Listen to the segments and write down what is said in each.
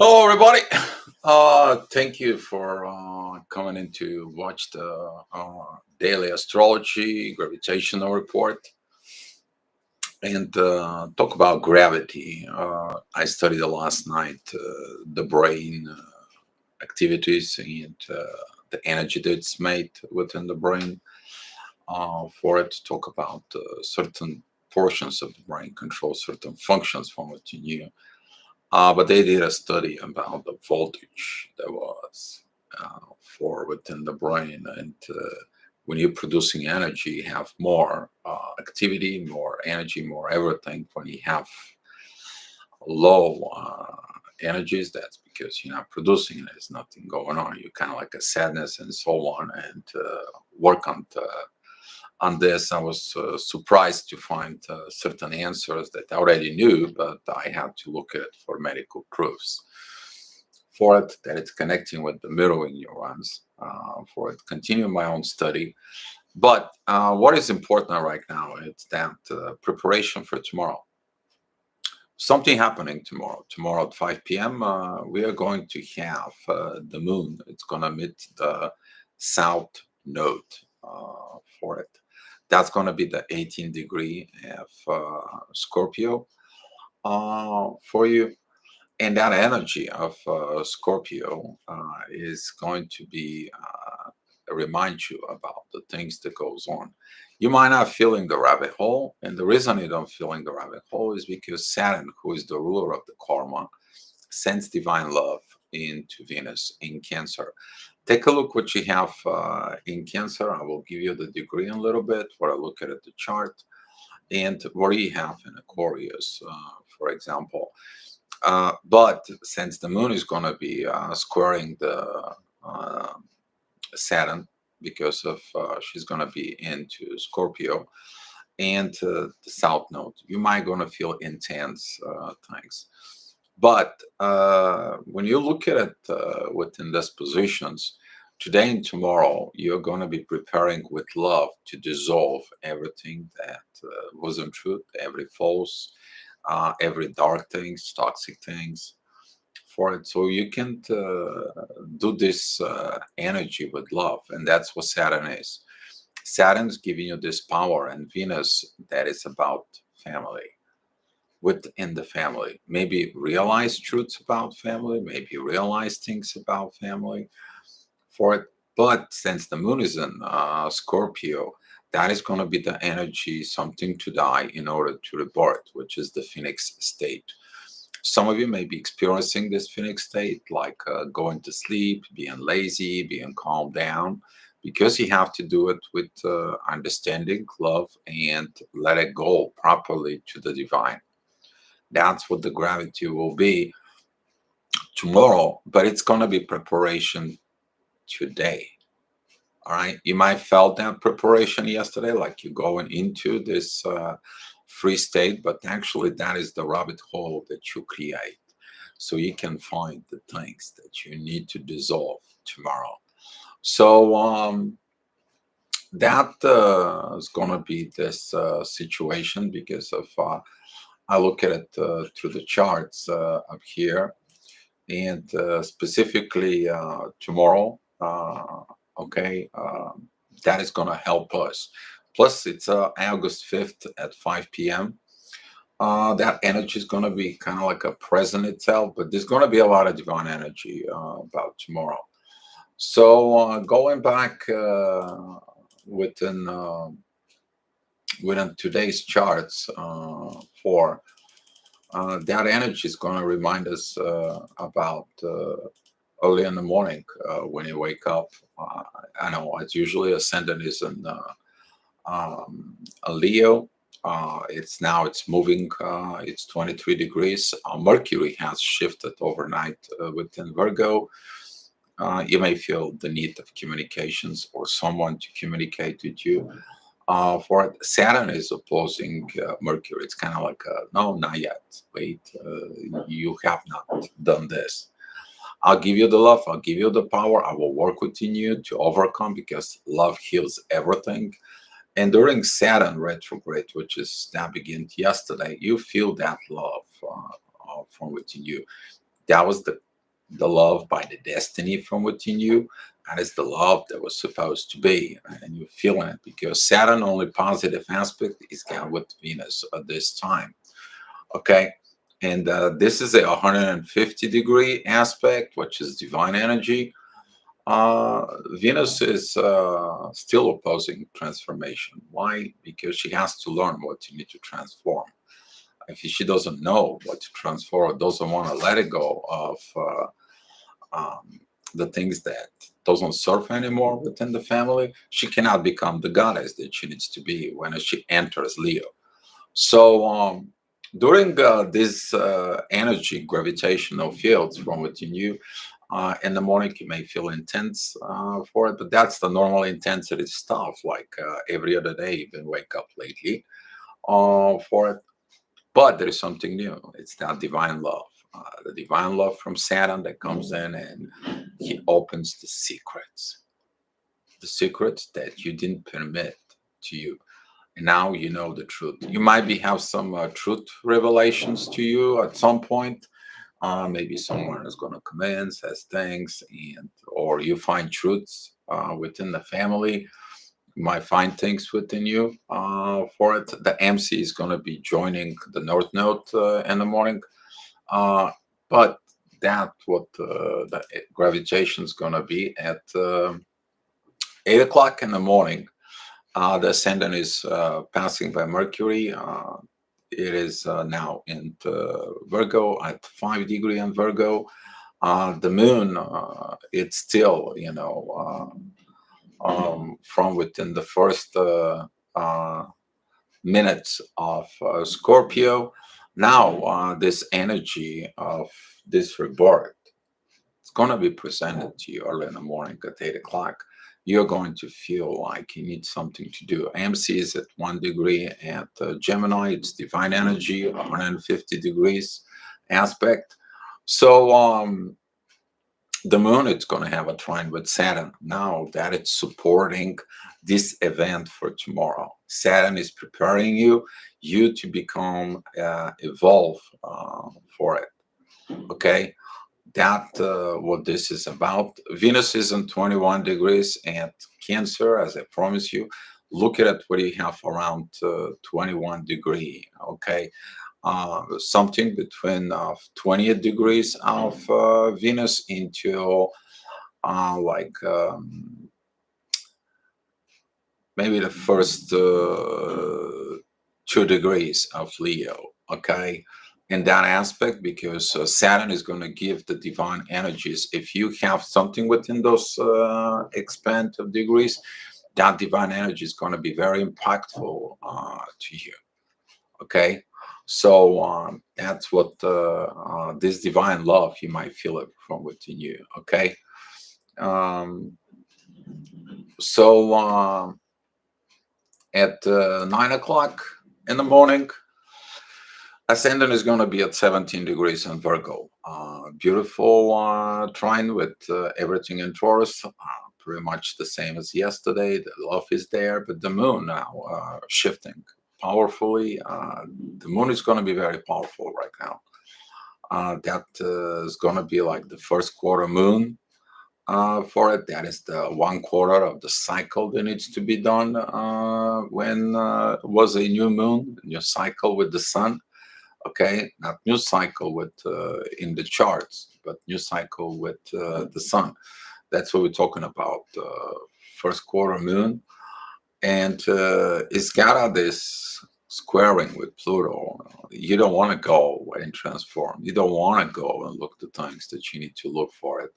Hello, everybody. Thank you for coming in to watch the daily astrology gravitational report and talk about gravity. I studied last night the brain activities and the energy that's made within the brain for it to talk about certain portions of the brain control certain functions from within you. But they did a study about the voltage that was for within the brain, and when you're producing energy, you have more activity, more energy, more everything. When you have low energies, that's because you're not producing. There's nothing going on. You kind of like a sadness and so on, and work on this. I was surprised to find certain answers that I already knew, but I had to look at it for medical proofs for it that it's connecting with the mirroring neurons, for it continue my own study. But what is important right now is that preparation for tomorrow. Something happening tomorrow. Tomorrow at 5 p.m., we are going to have the moon. It's going to meet the south node for it. That's going to be the 18 degree of Scorpio for you. And that energy of Scorpio is going to be remind you about the things that goes on. You might not feeling the rabbit hole, and the reason you don't feeling the rabbit hole is because Saturn, who is the ruler of the karma, sends divine love into Venus in Cancer. Take a look what you have in Cancer. I will give you the degree in a little bit where I look at the chart and what you have in Aquarius, for example. But since the moon is going to be squaring the Saturn because of she's going to be into Scorpio and the south node, you might going to feel intense things. But when you look at it within these positions, today and tomorrow, you're going to be preparing with love to dissolve everything that wasn't truth, every false, every dark things, toxic things for it. So you can do this energy with love. And that's what Saturn is. Saturn's giving you this power, and Venus, that is about family within the family. Maybe realize truths about family, maybe realize things about family for it. But since the moon is in Scorpio, that is going to be the energy, something to die in order to rebirth, which is the Phoenix state. Some of you may be experiencing this Phoenix state, like going to sleep, being lazy, being calmed down, because you have to do it with understanding, love, and let it go properly to the divine. That's what the gravity will be tomorrow, but it's going to be preparation today. All right. You might felt that preparation yesterday, like you're going into this free state, but actually that is the rabbit hole that you create. So you can find the things that you need to dissolve tomorrow. So that is going to be this situation because of I look at it through the charts up here, and specifically tomorrow. Okay, that is going to help us. Plus, it's August 5th at 5 p.m. That energy is going to be kind of like a present itself, but there's going to be a lot of divine energy about tomorrow. So going back within within today's charts for that energy is going to remind us about early in the morning when you wake up. I know it's usually ascendant is in a Leo. It's moving. It's 23 degrees. Mercury has shifted overnight within Virgo. You may feel the need of communications or someone to communicate with you. For it, Saturn is opposing Mercury. It's kind of like, no, not yet. Wait, you have not done this. I'll give you the love. I'll give you the power. I will work within you to overcome because love heals everything. And during Saturn retrograde, which is that began yesterday, you feel that love from within you. That was the the love by the destiny from within you. That is the love that was supposed to be, and you're feeling it because Saturn only positive aspect is got with Venus at this time. Okay, and this is a 150-degree aspect, which is divine energy. Venus is still opposing transformation. Why? Because she has to learn what you need to transform. If she doesn't know what to transform, doesn't want to let it go of the things that doesn't serve anymore within the family, she cannot become the goddess that she needs to be when she enters Leo. So during this energy gravitational fields from within you, in the morning you may feel intense for it, but that's the normal intensity stuff. Like every other day, you've been wake up lately for it. But there is something new. It's that divine love, the divine love from Saturn that comes in and he opens the secrets that you didn't permit to you. And now you know the truth. You might be have some truth revelations to you at some point. Maybe someone is going to come in, says things, and or you find truths within the family. You might find things within you for it. The MC is going to be joining the North Node in the morning, but that's what the gravitation is going to be at 8 o'clock in the morning. The ascendant is passing by Mercury. It is now in Virgo at 5 degree in Virgo. The moon, it's still, from within the first minutes of Scorpio. Now, this energy of this rebirth, it's going to be presented to you early in the morning at 8 o'clock. You're going to feel like you need something to do. AMC is at 1 degree at Gemini. It's divine energy, 150 degrees aspect. So the moon is going to have a trine with Saturn. Now that it's supporting this event for tomorrow, Saturn is preparing you to become evolve for it. Okay, that what this is about. Venus is in 21 degrees at Cancer, as I promised you. Look at it, what do you have around 21 degree? Okay, something between 28 degrees of Venus into like maybe the first 2 degrees of Leo. Okay, in that aspect, because Saturn is going to give the divine energies. If you have something within those expand of degrees, that divine energy is going to be very impactful to you. Okay, so that's what this divine love, you might feel it from within you. Okay, um, so at 9 o'clock in the morning, ascendant is going to be at 17 degrees in Virgo. Beautiful trine with everything in Taurus. Pretty much the same as yesterday. The love is there, but the moon now shifting powerfully. The moon is going to be very powerful right now. That is going to be like the first quarter moon for it. That is the 1/4 of the cycle that needs to be done when was a new moon, new cycle with the sun. Okay, not new cycle with in the charts, but new cycle with the sun. That's what we're talking about. First quarter moon, and it's got this squaring with Pluto. You don't want to go and transform. You don't want to go and look the things that you need to look for it.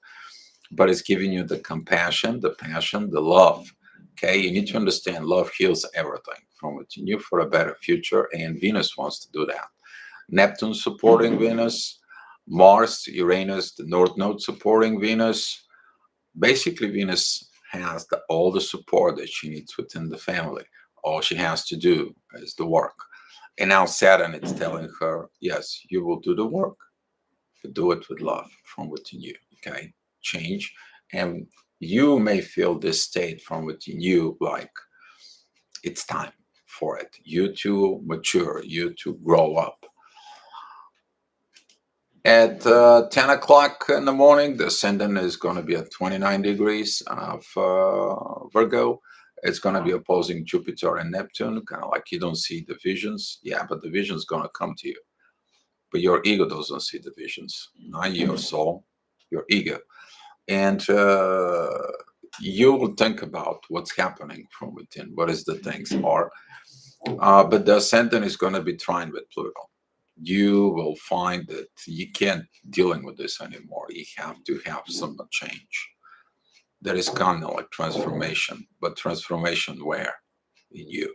But it's giving you the compassion, the passion, the love. Okay, you need to understand love heals everything from within you for a better future, and Venus wants to do that. Neptune supporting Venus, Mars, Uranus, the North Node supporting Venus. Basically, Venus has all the support that she needs within the family. All she has to do is the work. And now Saturn is telling her, yes, you will do the work, but do it with love from within you. Okay, change. And you may feel this state from within you like it's time for it. You to mature, you to grow up. At 10 o'clock in the morning, the ascendant is going to be at 29 degrees of Virgo. It's going to be opposing Jupiter and Neptune, kind of like you don't see the visions. Yeah, but the vision's going to come to you. But your ego doesn't see the visions, not your soul, your ego. And you will think about what's happening from within, what is the things are. But the ascendant is going to be trying with Pluto. You will find that you can't dealing with this anymore. You have to have some change. There is kind of like transformation, but transformation where? In you.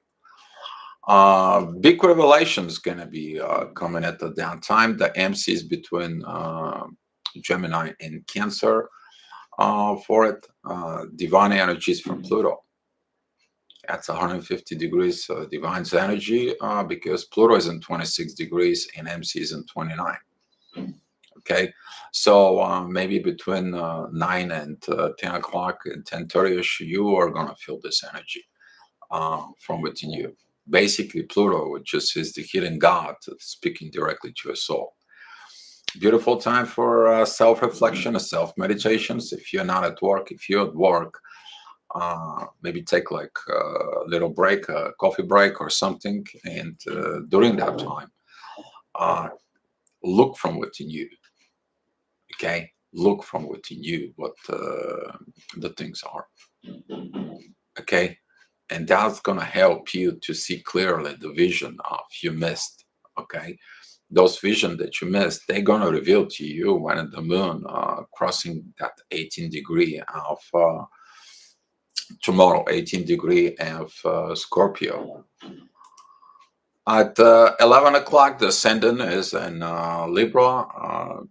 Big revelation is going to be coming at the downtime. The MC is between Gemini and Cancer for it. Divine energies from Pluto. That's 150 degrees divine energy because Pluto is in 26 degrees and MC is in 29. Okay, so maybe between 9 and 10 o'clock and 10:30ish, you are going to feel this energy from within you. Basically, Pluto, which is the hidden God speaking directly to your soul. Beautiful time for self-reflection, self-meditations. If you're not at work, if you're at work, maybe take like a little break, a coffee break or something, and during that time, look from within you. Okay, look from within you what the things are. Okay, and that's gonna help you to see clearly the vision of you missed. Okay, those vision that you missed, they're gonna reveal to you when the moon crossing that 18 degree of tomorrow, 18 degree of Scorpio. At 11 o'clock, the ascendant is in Libra,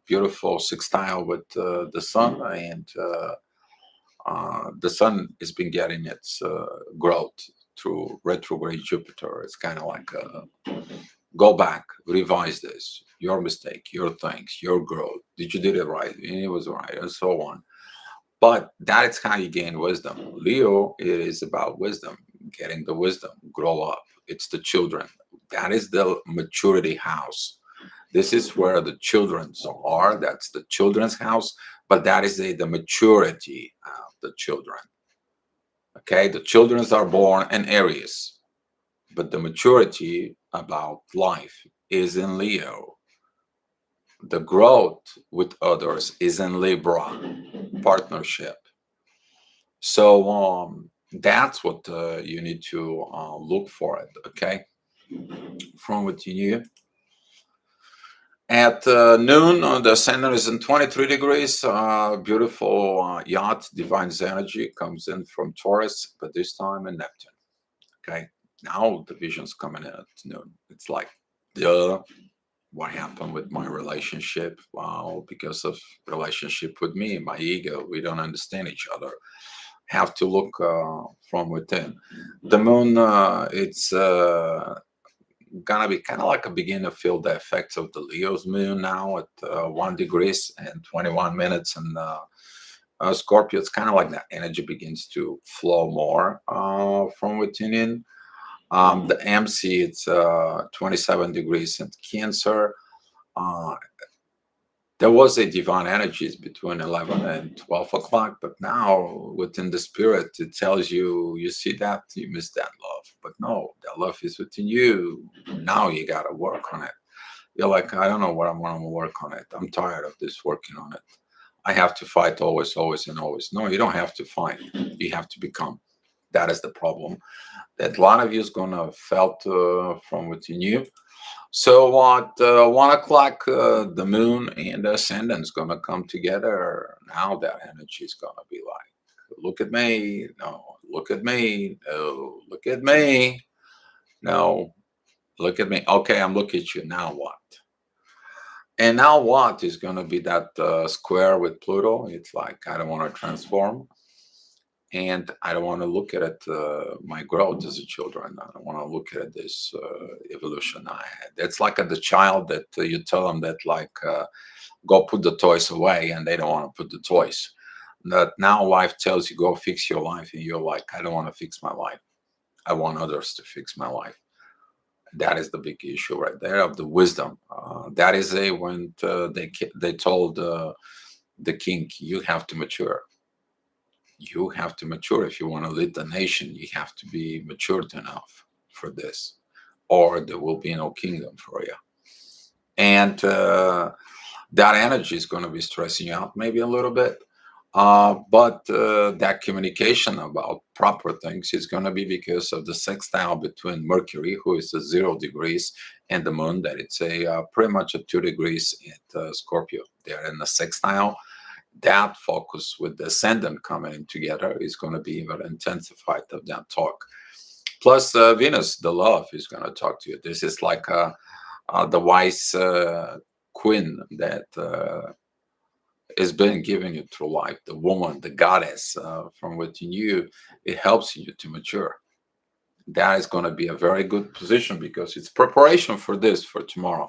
beautiful sextile with the sun, and the sun has been getting its growth through retrograde Jupiter. It's kind of like go back, revise this, your mistake, your things, your growth. Did you do it right? And it was right, and so on. But that is how you gain wisdom. Leo, it is about wisdom, getting the wisdom, grow up. It's the children. That is the maturity house. This is where the children are. That's the children's house, but that is the maturity of the children. Okay, the children are born in Aries, but the maturity about life is in Leo. The growth with others is in Libra, partnership. So that's what you need to look for it. Okay, from within you. At noon, the center is in 23 degrees. Beautiful yacht, divine energy comes in from Taurus, but this time in Neptune. Okay, now the vision's coming in at noon. It's like, duh, what happened with my relationship? Well, because of relationship with me, my ego, we don't understand each other. Have to look from within. The moon, it's gonna be kind of like a begin to feel the effects of the Leo's moon now at 1 degrees and 21 minutes, and Scorpio. It's kind of like that energy begins to flow more from within in. The MC, it's 27 degrees in Cancer. Uh, there was a divine energies between 11 and 12 o'clock, but now within the spirit, it tells you, you see that, you miss that love. But no, that love is within you. Now you got to work on it. You're like, I don't know what I want to work on it. I'm tired of this working on it. I have to fight always, always, and always. No, you don't have to fight. You have to become. That is the problem. That a lot of you is going to felt from within you. So at 1 o'clock, the moon and the ascendant is going to come together. Now that energy is going to be like, look at me. No, look at me. No, look at me. No, look at me. Okay, I'm looking at you. Now what? And now what is going to be that square with Pluto? It's like, I don't want to transform. And I don't want to look at it, my growth as a children. I don't want to look at this evolution I had. It's like the child that you tell them that like, go put the toys away, and they don't want to put the toys. That now life tells you, go fix your life, and you're like, I don't want to fix my life. I want others to fix my life. That is the big issue right there of the wisdom. That is a when they told the king, you have to mature. You have to mature if you want to lead the nation. You have to be matured enough for this, or there will be no kingdom for you. And that energy is going to be stressing you out maybe a little bit. But that communication about proper things is going to be because of the sextile between Mercury, who is at 0 degrees, and the moon, that it's a pretty much at 2 degrees at Scorpio. They're in the sextile. That focus with the ascendant coming in together is going to be even intensified of that talk. Plus, Venus, the love, is going to talk to you. This is like the wise queen that is being given you through life, the woman, the goddess from within you. It helps you to mature. That is going to be a very good position because it's preparation for this for tomorrow.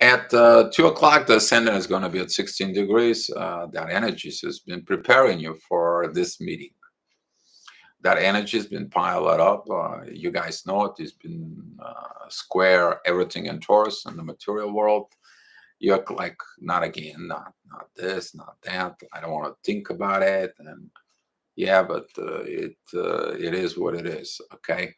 At 2 o'clock, the ascendant is going to be at 16 degrees. That energy has been preparing you for this meeting. That energy has been piled up. You guys know it. It's been square everything in Taurus in the material world. You're like, not again, not this, not that. I don't want to think about it. And yeah, but it is what it is. Okay,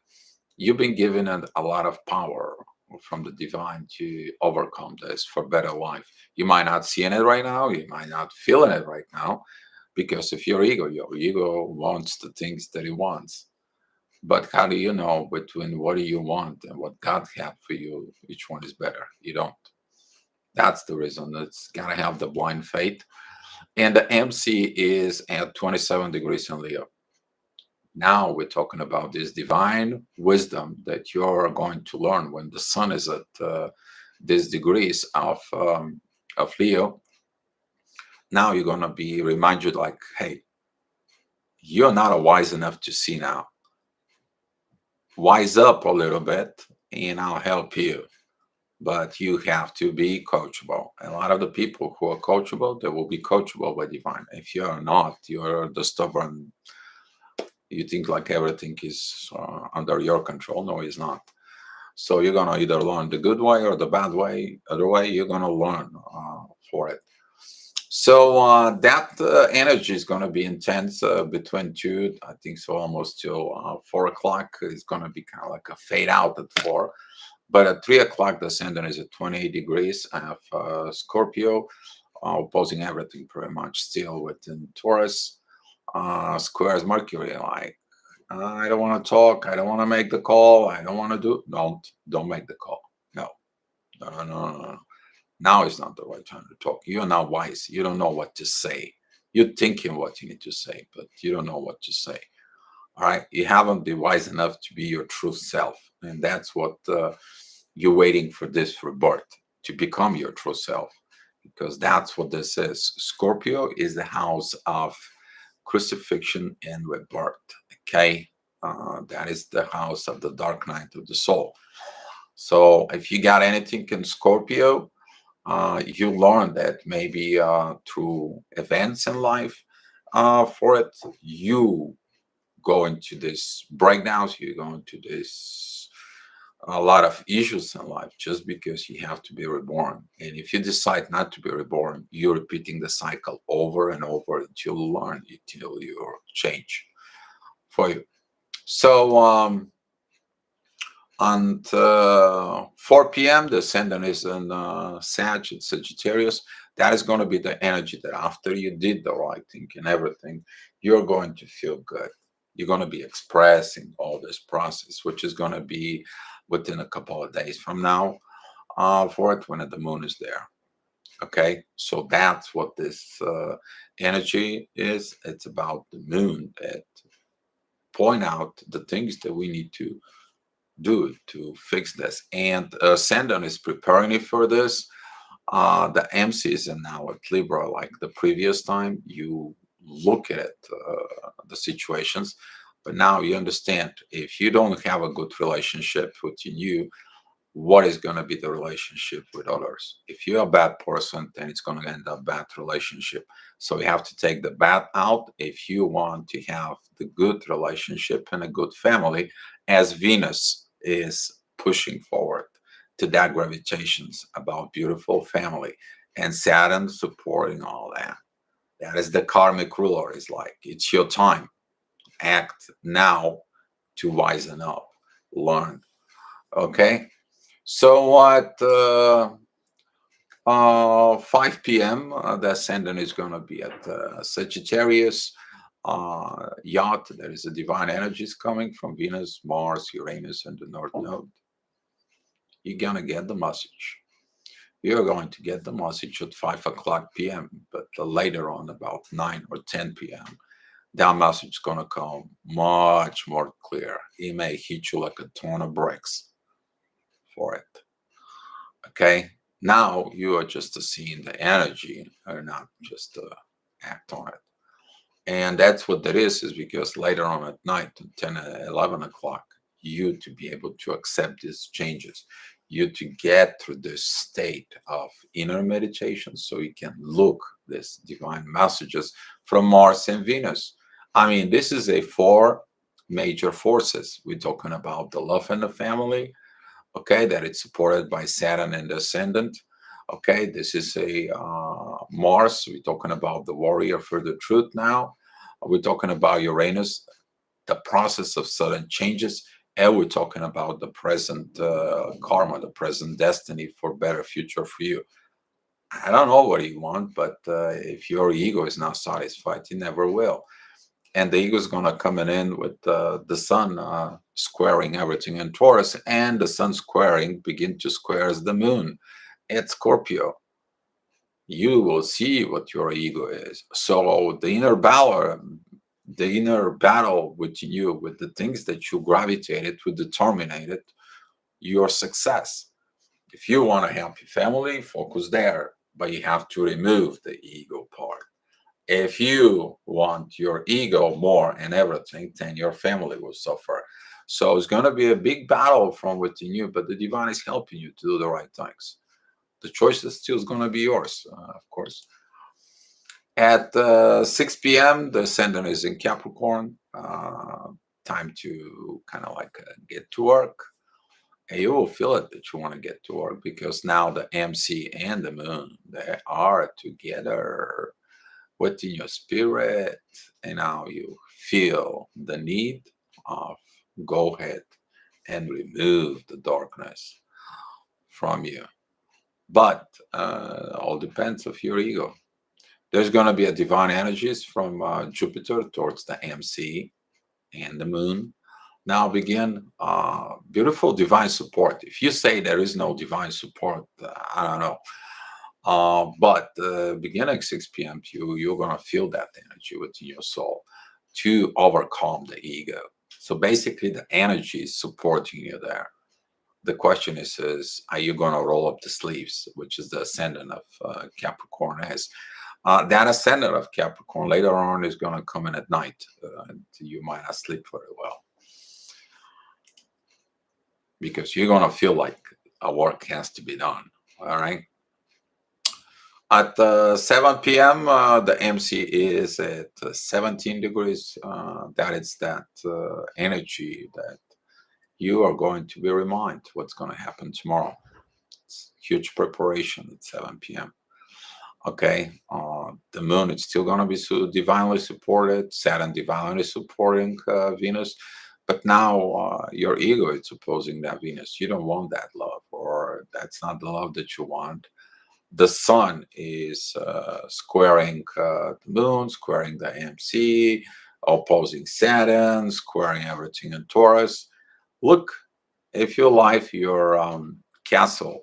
you've been given a lot of power from the divine to overcome this for better life. You might not seeing it right now. You might not feeling it right now because of your ego wants the things that it wants. But how do you know between what do you want and what God had for you, which one is better? You don't. That's the reason. It's gotta have the blind faith. And the MC is at 27 degrees in Leo. Now we're talking about this divine wisdom that you're going to learn when the sun is at these degrees of Leo. Now you're gonna be reminded, like, hey, you're not a wise enough to see now. Wise up a little bit, and I'll help you. But you have to be coachable. A lot of the people who are coachable, they will be coachable by divine. If you are not, you're the stubborn. You think like everything is under your control. No, it's not. So you're gonna either learn the good way or the bad way. Other way, you're gonna learn for it. So that energy is gonna be intense between two. I think so, almost till 4 o'clock. It's gonna be kind of like a fade out at 4. But at 3 o'clock, the ascendant is at 28 degrees. I have Scorpio opposing everything pretty much still within Taurus. Squares Mercury, like, I don't want to talk. I don't want to make the call. I don't want to do. Don't make the call. No, no, no, no, no. Now is not the right time to talk. You're not wise. You don't know what to say. You're thinking what you need to say, but you don't know what to say. All right, you haven't been wise enough to be your true self, and that's what you're waiting for this rebirth to become your true self, because that's what this is. Scorpio is the house of crucifixion and rebirth. Okay, that is the house of the dark night of the soul. So if you got anything in Scorpio, you learn that maybe through events in life. For it, you go into this breakdowns, you go into this a lot of issues in life just because you have to be reborn. And if you decide not to be reborn, you're repeating the cycle over and over until you learn, until you change for you. So on 4 p.m., the ascendant is in Sagittarius. That is going to be the energy that after you did the right thing and everything, you're going to feel good. You're going to be expressing all this process, which is going to be within a couple of days from now for it when the moon is there. Okay, so that's what this energy is. It's about the moon that point out the things that we need to do to fix this. And Sandon is preparing you for this. The MC is now at Libra, like the previous time. You look at it, the situations, but now you understand if you don't have a good relationship within you, what is going to be the relationship with others? If you're a bad person, then it's going to end up bad relationship. So you have to take the bad out if you want to have the good relationship and a good family, as Venus is pushing forward to that gravitations about beautiful family, and Saturn supporting all that. That is the karmic ruler. Is like, it's your time. Act now to wisen up, learn. Okay. So what? 5 p.m. The ascendant is going to be at Sagittarius. Yacht. There is a divine energies coming from Venus, Mars, Uranus, and the North Node. You're going to get the message. You're going to get the message at 5 o'clock p.m., but later on, about 9 or 10 p.m., that message is going to come much more clear. It may hit you like a ton of bricks for it. Okay? Now you are just seeing the energy or not just act on it. And that's what that is because later on at night, 10, 11 o'clock, you to be able to accept these changes, you to get through this state of inner meditation so you can look these divine messages from Mars and Venus. I mean, this is a 4 major forces. We're talking about the love and the family, okay, that it's supported by Saturn and the ascendant. Okay, this is a Mars. We're talking about the warrior for the truth now. We're talking about Uranus, the process of sudden changes, and we're talking about the present karma, the present destiny for better future for you. I don't know what you want, but if your ego is not satisfied, you never will. And the ego is going to come in with the sun squaring everything in Taurus, and the sun squaring begin to square the moon at Scorpio. You will see what your ego is. So the inner battle within you, with the things that you gravitated to, determine your success. If you want a happy family, focus there, but you have to remove the ego part. If you want your ego more and everything, then your family will suffer. So it's going to be a big battle from within you, but the divine is helping you to do the right things. The choice is still going to be yours, of course. At 6 p.m., the ascendant is in Capricorn. Time to kind of like get to work. And you will feel it that you want to get to work because now the MC and the moon, they are together within your spirit. And now you feel the need of go ahead and remove the darkness from you. But all depends of your ego. There's going to be a divine energies from Jupiter towards the MC and the moon. Now begin beautiful divine support. If you say there is no divine support, I don't know. But beginning 6 p.m. You're going to feel that energy within your soul to overcome the ego. So basically the energy is supporting you there. The question is are you going to roll up the sleeves, which is the ascendant of Capricorn has. That ascendant of Capricorn later on is going to come in at night. You might not sleep very well because you're going to feel like a work has to be done. All right. At 7 p.m., the MC is at 17 degrees. That is that energy that you are going to be reminded what's going to happen tomorrow. It's huge preparation at 7 p.m. Okay, the moon is still going to be divinely supported. Saturn divinely supporting Venus, but now your ego is opposing that Venus. You don't want that love, or that's not the love that you want. The sun is squaring the moon, squaring the MC, opposing Saturn, squaring everything in Taurus. Look, if your life, your castle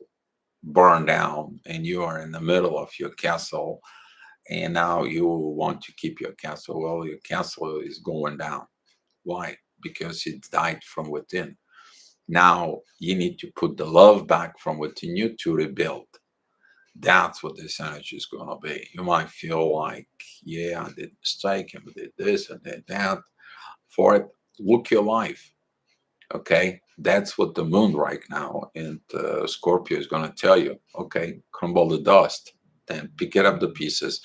burned down and you are in the middle of your castle and now you want to keep your castle, well, your castle is going down. Why? Because it died from within. Now you need to put the love back from within you to rebuild. That's what this energy is going to be. You might feel like, yeah, I did a mistake and did this and did that. For it, look your life. Okay, that's what the moon right now in Scorpio is going to tell you. Okay, crumble the dust, then pick it up the pieces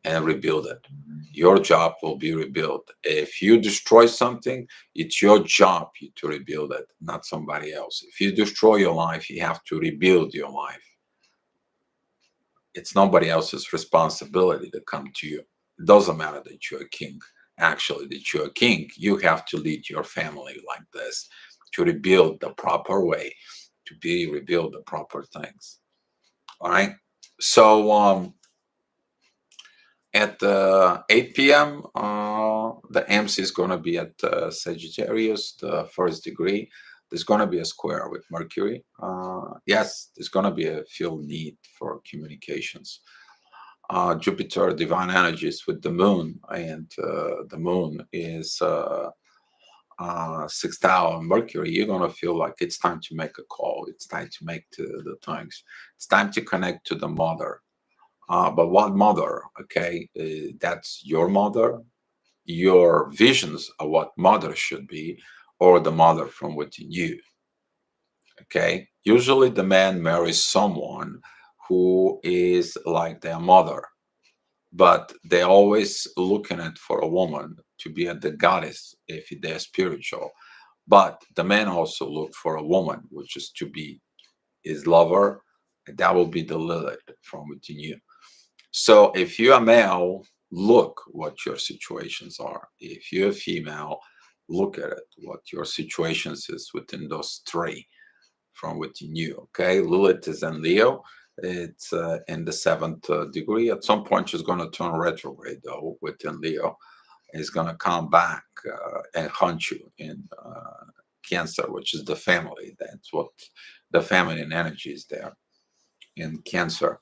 and rebuild it. Your job will be rebuilt. If you destroy something, it's your job to rebuild it, not somebody else. If you destroy your life, you have to rebuild your life. It's nobody else's responsibility to come to you. It doesn't matter that you're a king. Actually, that you're a king, you have to lead your family like this to rebuild the proper way, to be rebuild the proper things. All right. So at 8 p.m., the MC is going to be at Sagittarius, the first degree. There's going to be a square with Mercury. Yes, there's going to be a field need for communications. Jupiter divine energies with the moon, and the moon is sextile Mercury. You're going to feel like it's time to make a call. It's time to make the things. It's time to connect to the mother. But what mother? Okay, that's your mother, your visions of what mother should be, or the mother from within you. Okay, usually the man marries someone who is like their mother, but they're always looking at for a woman to be the goddess if they're spiritual. But the man also look for a woman, which is to be his lover, and that will be the Lilith from within you. So if you're a male, look what your situations are. If you're a female, look at it, what your situations is within those three from within you. Okay, Lilith is in Leo. It's in the seventh degree. At some point, she's going to turn retrograde, though, within Leo. It's going to come back and hunt you in Cancer, which is the family. That's what the feminine energy is there in Cancer.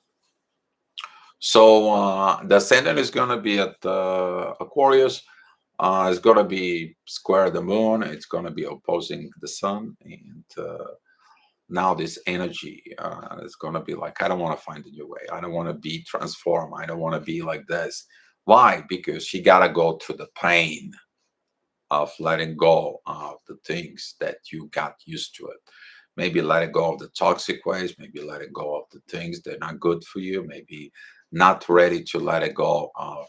So the ascendant is going to be at Aquarius. It's going to be square the moon. It's going to be opposing the sun. And now this energy is going to be like, I don't want to find a new way. I don't want to be transformed. I don't want to be like this. Why? Because you got to go through the pain of letting go of the things that you got used to it. Maybe letting go of the toxic ways, maybe letting go of the things that are not good for you, maybe not ready to let it go of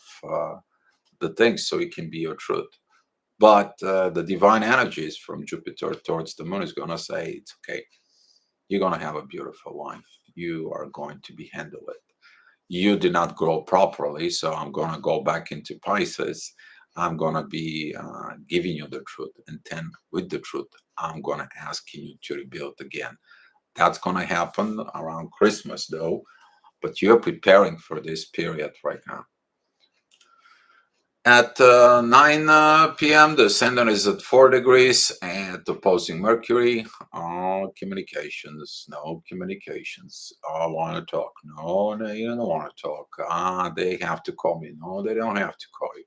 the things so it can be your truth. But the divine energies from Jupiter towards the moon is going to say, it's okay. You're going to have a beautiful life. You are going to be handled it. You did not grow properly, so I'm going to go back into Pisces. I'm going to be giving you the truth. And then with the truth, I'm going to ask you to rebuild again. That's going to happen around Christmas, though. But you're preparing for this period right now. At 9 p.m., the ascendant is at 4 degrees and opposing Mercury. Oh, communications. No communications. Oh, I want to talk. No, you don't want to talk. They have to call me. No, they don't have to call you.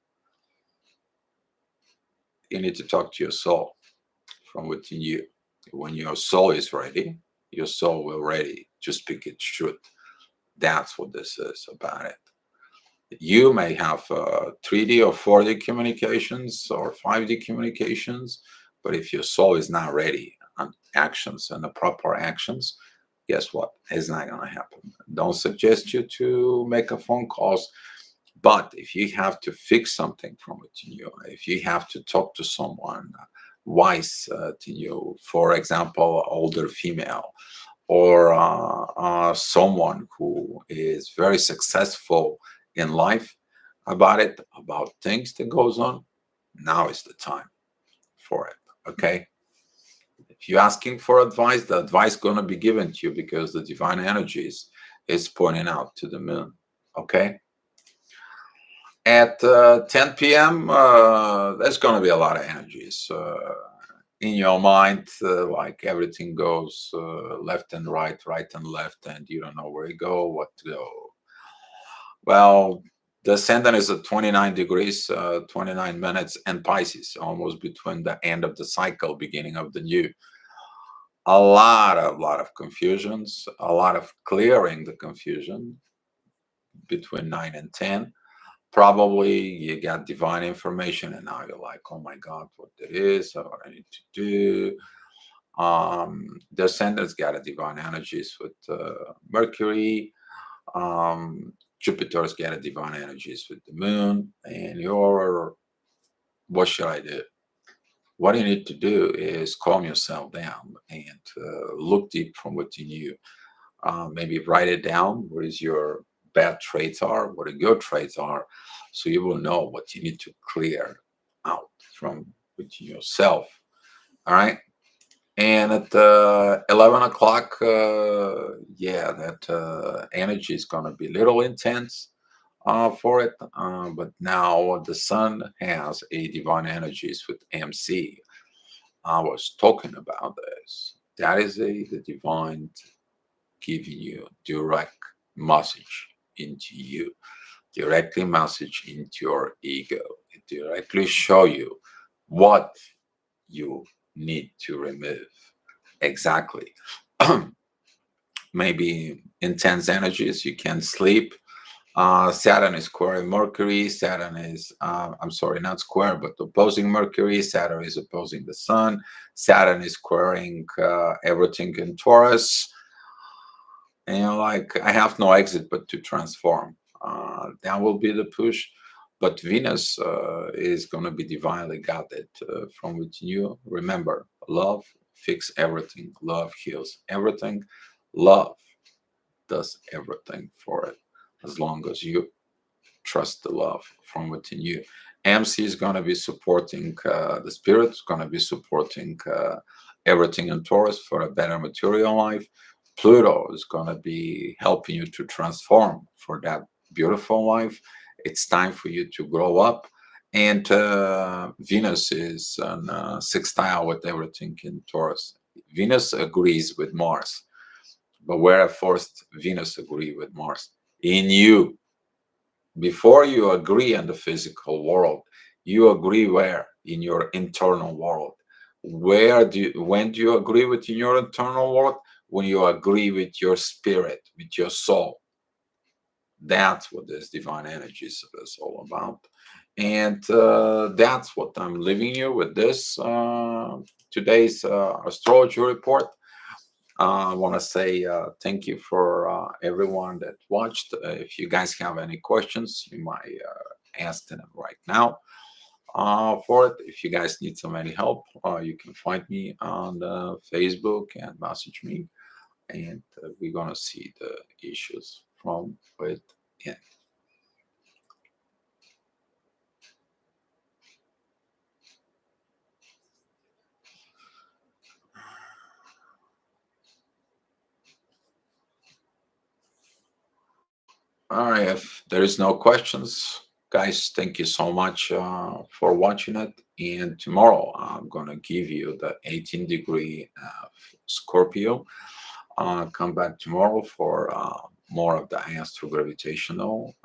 You need to talk to your soul from within you. When your soul is ready, your soul will ready to speak its truth. That's what this is about it. You may have 3D or 4D communications or 5D communications, but if your soul is not ready on actions and the proper actions, guess what? It's not going to happen. Don't suggest you to make a phone calls, but if you have to fix something from within you, if you have to talk to someone wise to you, for example, older female, or someone who is very successful in life about things that goes on, now is the time for it. Okay, if you're asking for advice, the advice going to be given to you because the divine energies is pointing out to the moon. Okay, at 10 p.m. There's going to be a lot of energies in your mind, like everything goes left and right, right and left, and you don't know where to go, what to go. Well, the ascendant is at 29 degrees, 29 minutes, and Pisces, almost between the end of the cycle, beginning of the new. A lot of confusions, a lot of clearing the confusion between 9 and 10. Probably you got divine information, and now you're like, oh my God, what it is, what I need to do. The ascendant's got a divine energies with Mercury. Jupiter's getting divine energies with the moon, and you're, what should I do? What you need to do is calm yourself down and look deep from within you. Maybe write it down. What is your bad traits are? What are your traits are? So you will know what you need to clear out from within yourself. All right. And at 11 o'clock, yeah, that energy is going to be a little intense for it. But now the sun has a divine energies with MC. I was talking about this. That is the divine giving you direct message into you, directly message into your ego. It directly show you what you need to remove. Exactly. Maybe intense energies, you can't sleep. Saturn is squaring Mercury. Saturn is, I'm sorry, not square, but opposing Mercury. Saturn is opposing the Sun. Saturn is squaring everything in Taurus. And like, I have no exit but to transform. That will be the push. But Venus is going to be divinely guided from within you. Remember, love fix everything. Love heals everything. Love does everything for it, as long as you trust the love from within you. MC is going to be supporting the spirit, is going to be supporting everything in Taurus for a better material life. Pluto is going to be helping you to transform for that beautiful life. It's time for you to grow up. And Venus is on sextile with everything in Taurus. Venus agrees with Mars. But where first Venus agree with Mars? In you. Before you agree on the physical world, you agree where? In your internal world. When do you agree with in your internal world? When you agree with your spirit, with your soul. That's what this divine energy is all about. And that's what I'm leaving you with this today's astrology report. I want to say thank you for everyone that watched. If you guys have any questions, you might ask them right now for it. If you guys need some any help, you can find me on Facebook and message me, and we're gonna see the issues from within. All right, if there is no questions, guys, thank you so much for watching it. And tomorrow I'm gonna give you the 18 degree Scorpio. Come back tomorrow for more of the astro-gravitational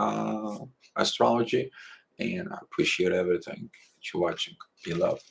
astrology. And I appreciate everything that you're watching. Be loved.